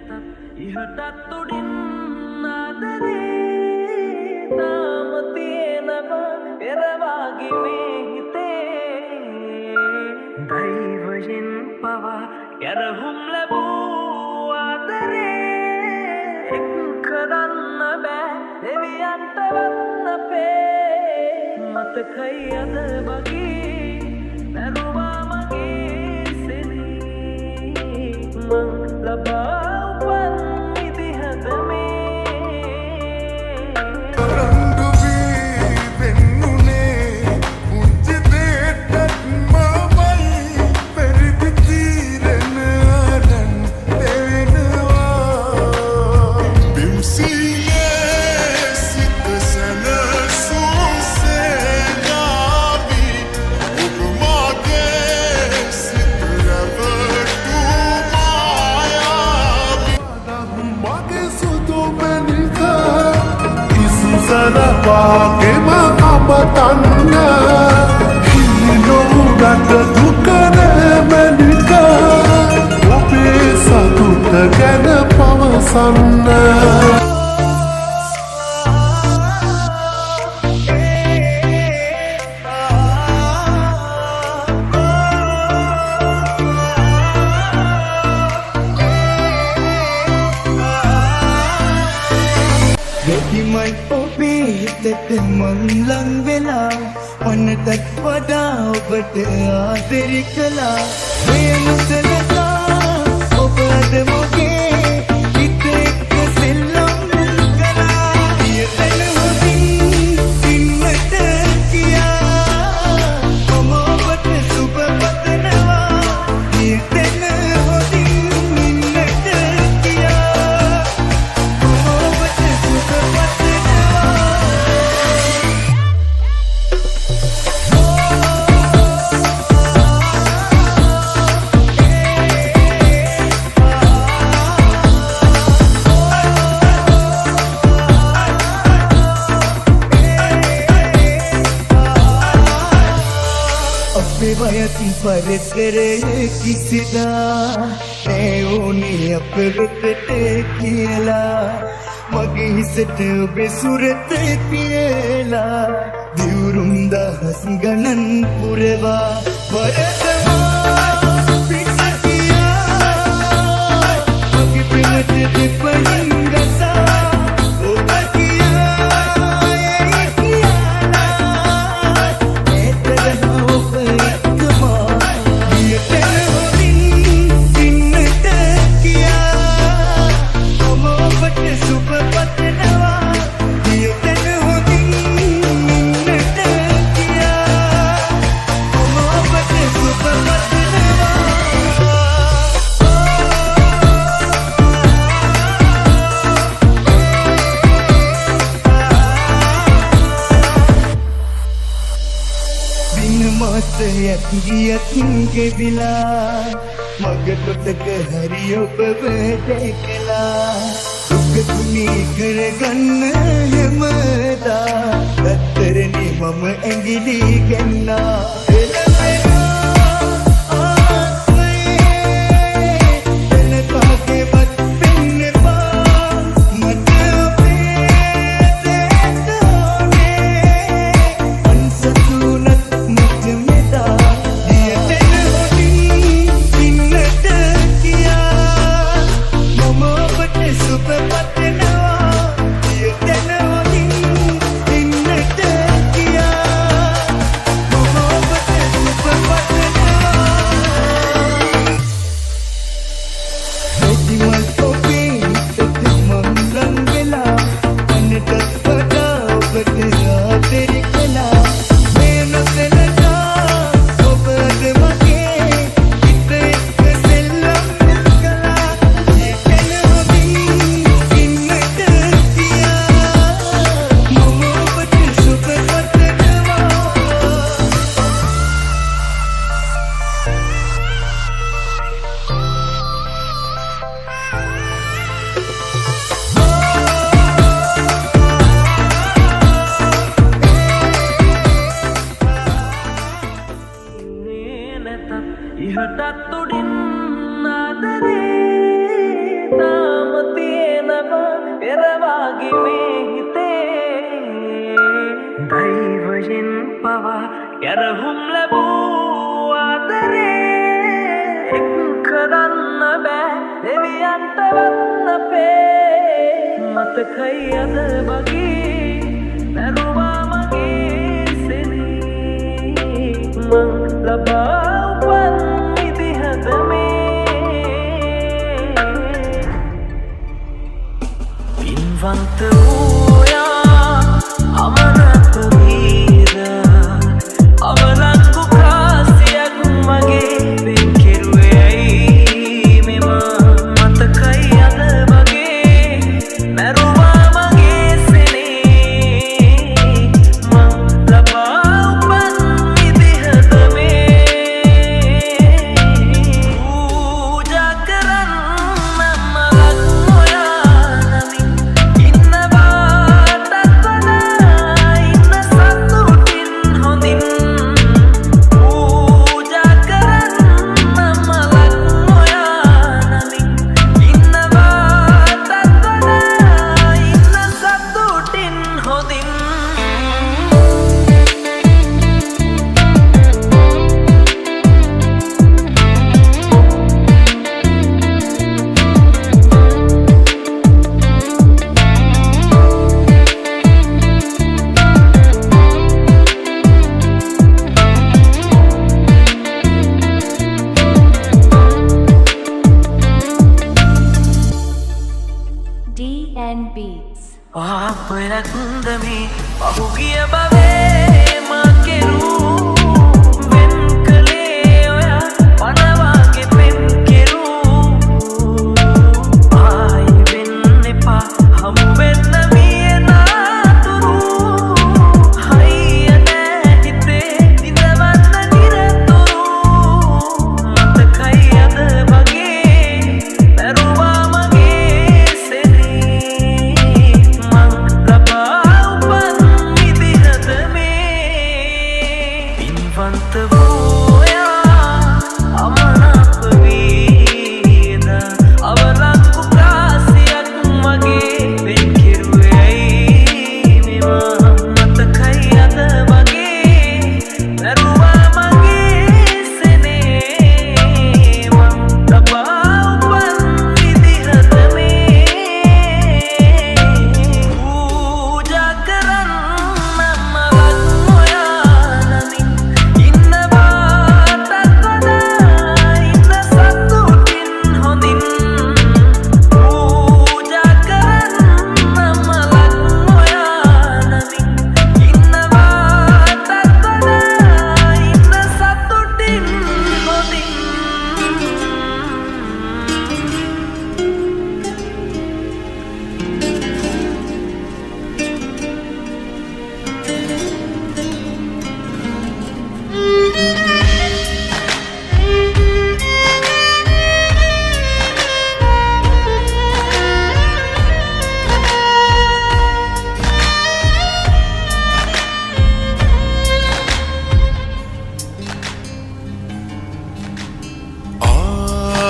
ඉහටත් උඩින් ආදරේ තාම තියෙනවා එරවාගේ මේ හිතේ දෛවයෙන් පවා යරහුම් ලැබූ ආදරේ එක් කරන්න බෑ දෙවියන්ට වන්න අපේ මතකයි අද වගේ දරුවා මගේ සෙනී මං ලබා Pakai mahabatan Hino data dukana menika Ope satu tegana pawasanna මං ලං වෙලා මනටත් වඩා ඔබට ආදරේ කළා මේ මුසලකා ඔබ අද මොගේ හිත එක්ක සෙල්ලම් කළා පියතන හොදින් සින්නට කියා මම ඔබට සුබ පතනවා පියතන හොදින් ඉන්නට කියා මම ඔබට සුබ වයත් පරතරේ කිසිදා නෑවුනේ අප වෙතට කියලා මගේ හිසට ඔබේ සුරත පියලා දිවුරුම් දහස් ගණන් පුරවා වරදවා පිටකියා මගේ ප්‍රේමට දෙපයින් ගසා ඔබ ගියකින් ගෙවිලා මග කොටක හරි ඔබව දැකලා දුක තුනී කරගන්න හැමදා රත්තරනේ මම ඇඟිලි ගන්නා ඉහටත් උඩින් ආදරේ යන්තවත් අපේ මතකයි අද වගේ නැරුවා මගේ සෙනේ මං ලබා උපන් ඉතිහද මේ පින්වන්ත වූයා අමරත වීර අවලංගු කාසියක් මගේ වෙන් කෙරුවේ ඇයි මෙම මතකයි අද වගේ මැරුවා මගේ සෙනේ මං ලබා උපන් ඉතිහද මේ පූජා කරන්න මලක් හොයා නමින් ඉන්නවාටත් වඩා ඉන්න සතුටින් හොඳින් පූජා කරන්න මලක් හොයා නමින් ඉන්නවාටත් වඩා ඉන්න සතුටින් හොඳින් DN Beats. පාපලක්ද මේ පහුගිය භවේ මා කෙරූ වෙන් කළේ ඔයා පනවාගේ පෙම් කෙරූ ආයි වෙන්න එපා හමු වෙන්න මියනාතුරු හයිය නෑ හිතේ ඉඳවන්න නිරතුරු මතකයි අද වගේ මැරුවා මගේ සෙනේ මං ලබා උපන් ඉතිහද මේ පින්වන්ත වූයා අමනාප වීද අවලංගු කාසියක් මගේ වෙන් කෙරුවේ ඇයි මෙම මතකයි අද වගේ මැරුවා මගේ සෙනේ මං ලබා උපන් ඉතිහද මේ පූජා කරන්න මලක් හොයා නමින් ඉන්නවාටත් වඩා ඉන්න සතුටින් හොඳින් පූජා කරන්න මලක් හොයා නමින් ඉන්නවාටත් වඩා ඉන්න සතුටින් හොඳින්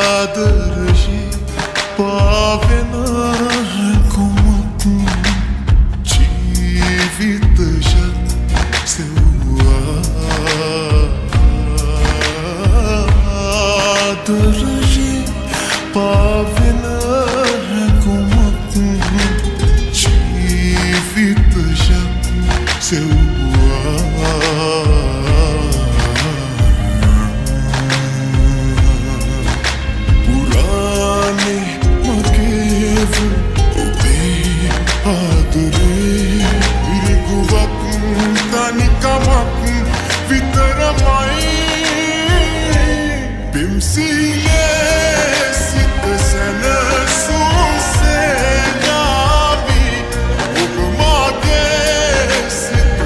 ආදරයේ පාවෙන කුමක් ජීවිතයක් සෙව්වා ආදරයේ පාවෙන කුමක් ජීවිතයක් සෙව්වා पुराने मकेव उबे आदरे विरगुवक तनिकमक वितरमයි बिमसीले सित सनसुसे गावी उपमागे सित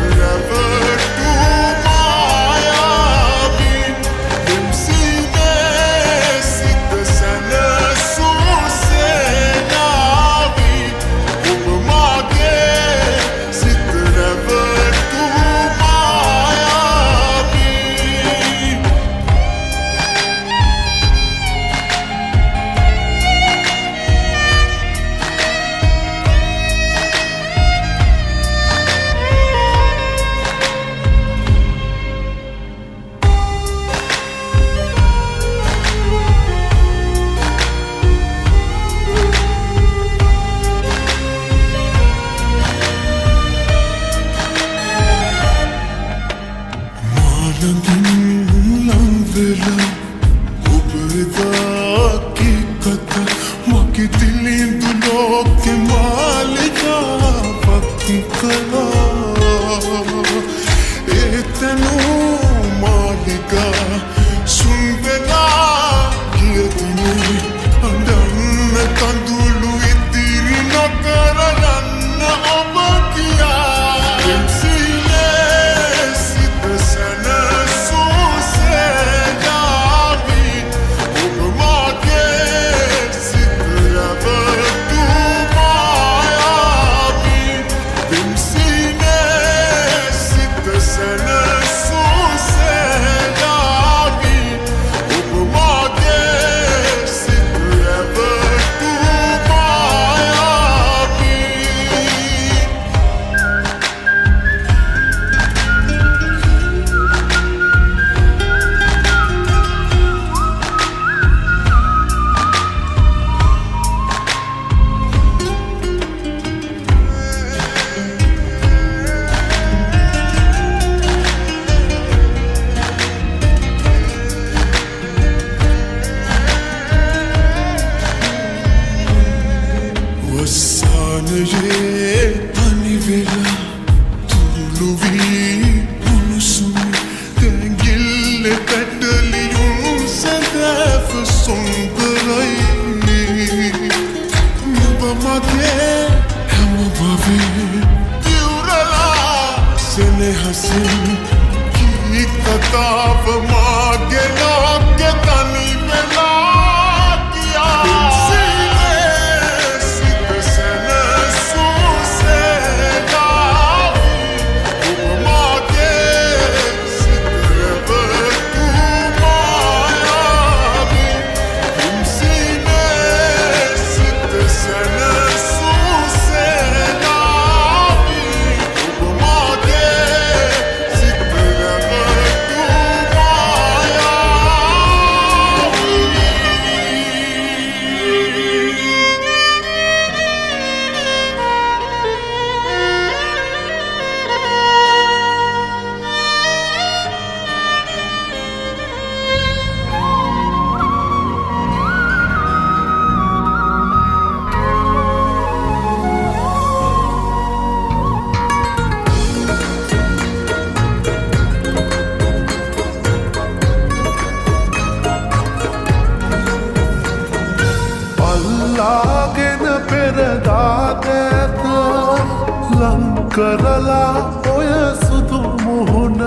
කරලා ඔය සුදු මුහුණ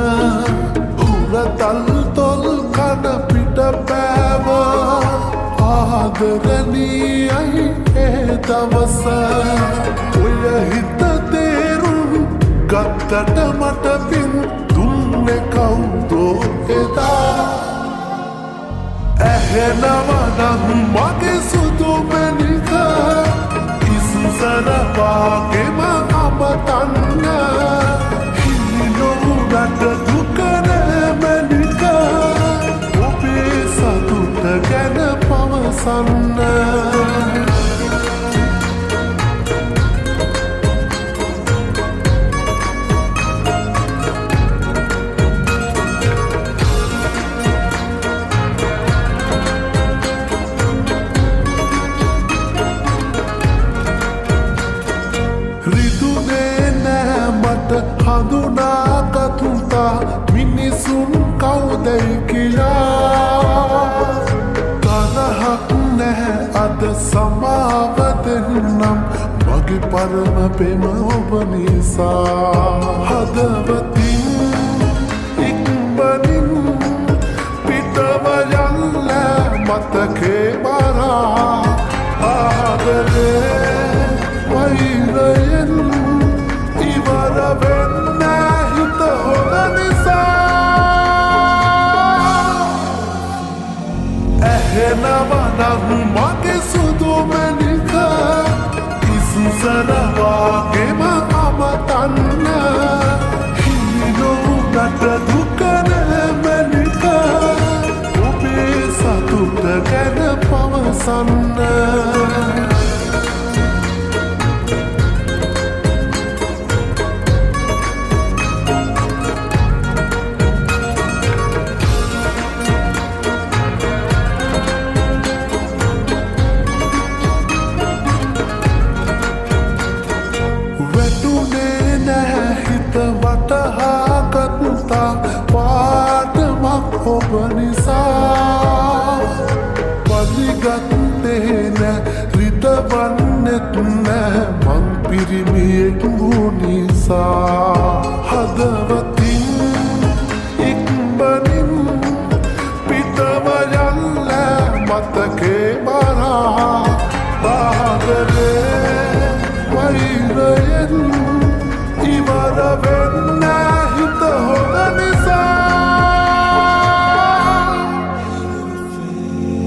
හුරතල් තොල් කන පිට පෑව ආදරණීයයි ඒ දවස ඔය හිත තේරුම් ගත්තට මට පින් දුන්නේ කවුදෝ එදා ඇහෙනවනම් මගේ සුදු මැණික ඉස්සරවාගේම අමතන්න හිනොරට දුක නැමැනික ඔබේ සතුට ගැන පවසන්න හඳුනාගතුතා මිනිසුන් කවුදැයි කියා තරහක් නැහැ අද සමාව දෙන්නම් මගේ පරම පෙම ඔබ නිසා හදවතින් ඉක්මනින් පිටව යන්න මතකේ බරා ආදරේ වෛරයෙන් ඉවර වෙන්න හිත හොඳ නිසා ඇහෙනවනම් මගේ සුදු මැණික ඉස්සරවාගේම අමතන්න හිනොරට දුක නැමැනික ඔබේ සතුට ගැන පවසන්න ඔබ නිසා පලිගත්තේ නෑ රිදවන්නෙත් නෑ මං පිරිමියෙක් වූ නිසා හදවතින් ඉක්මනින් පිටව යන්න මතකේ බරා ආදරේ වෛරයෙන් ඉවර වෙන්න හිත හොඳ නිසා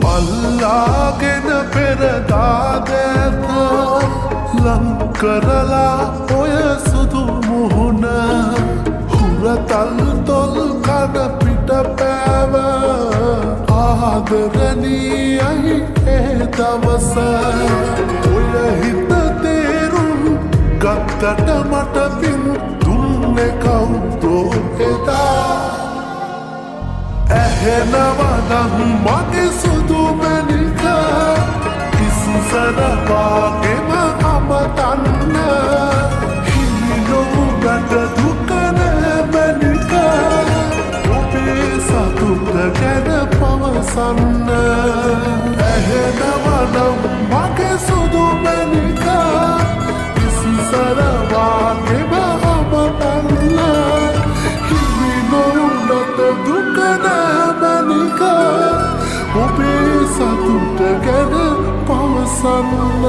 අල්ලාගෙන පෙරදාදැත ලංකරලා ඔය සුදු මුහුණ හුරතල් තොල් කඩ පිට පෑව ආදරණීයයි ඒ දවස ඔය හිත තේරුම් ගත්තට මට පින් දුන්නේ කවුදෝ එදා ඇහෙනවනම් මගේ සුදු මැණික ඉස්සරවාගේම අමතන්න හිනොරට දුක නැමැනික ඔබේ සතුට ගැන පවසන්න ඇහෙනවනම් මගේ සුදු මැණික ඉස්සරවාගේම අමතන්න හිනොරට දුක නැමැනික ඔබේ සතුට ගැන පවසන්න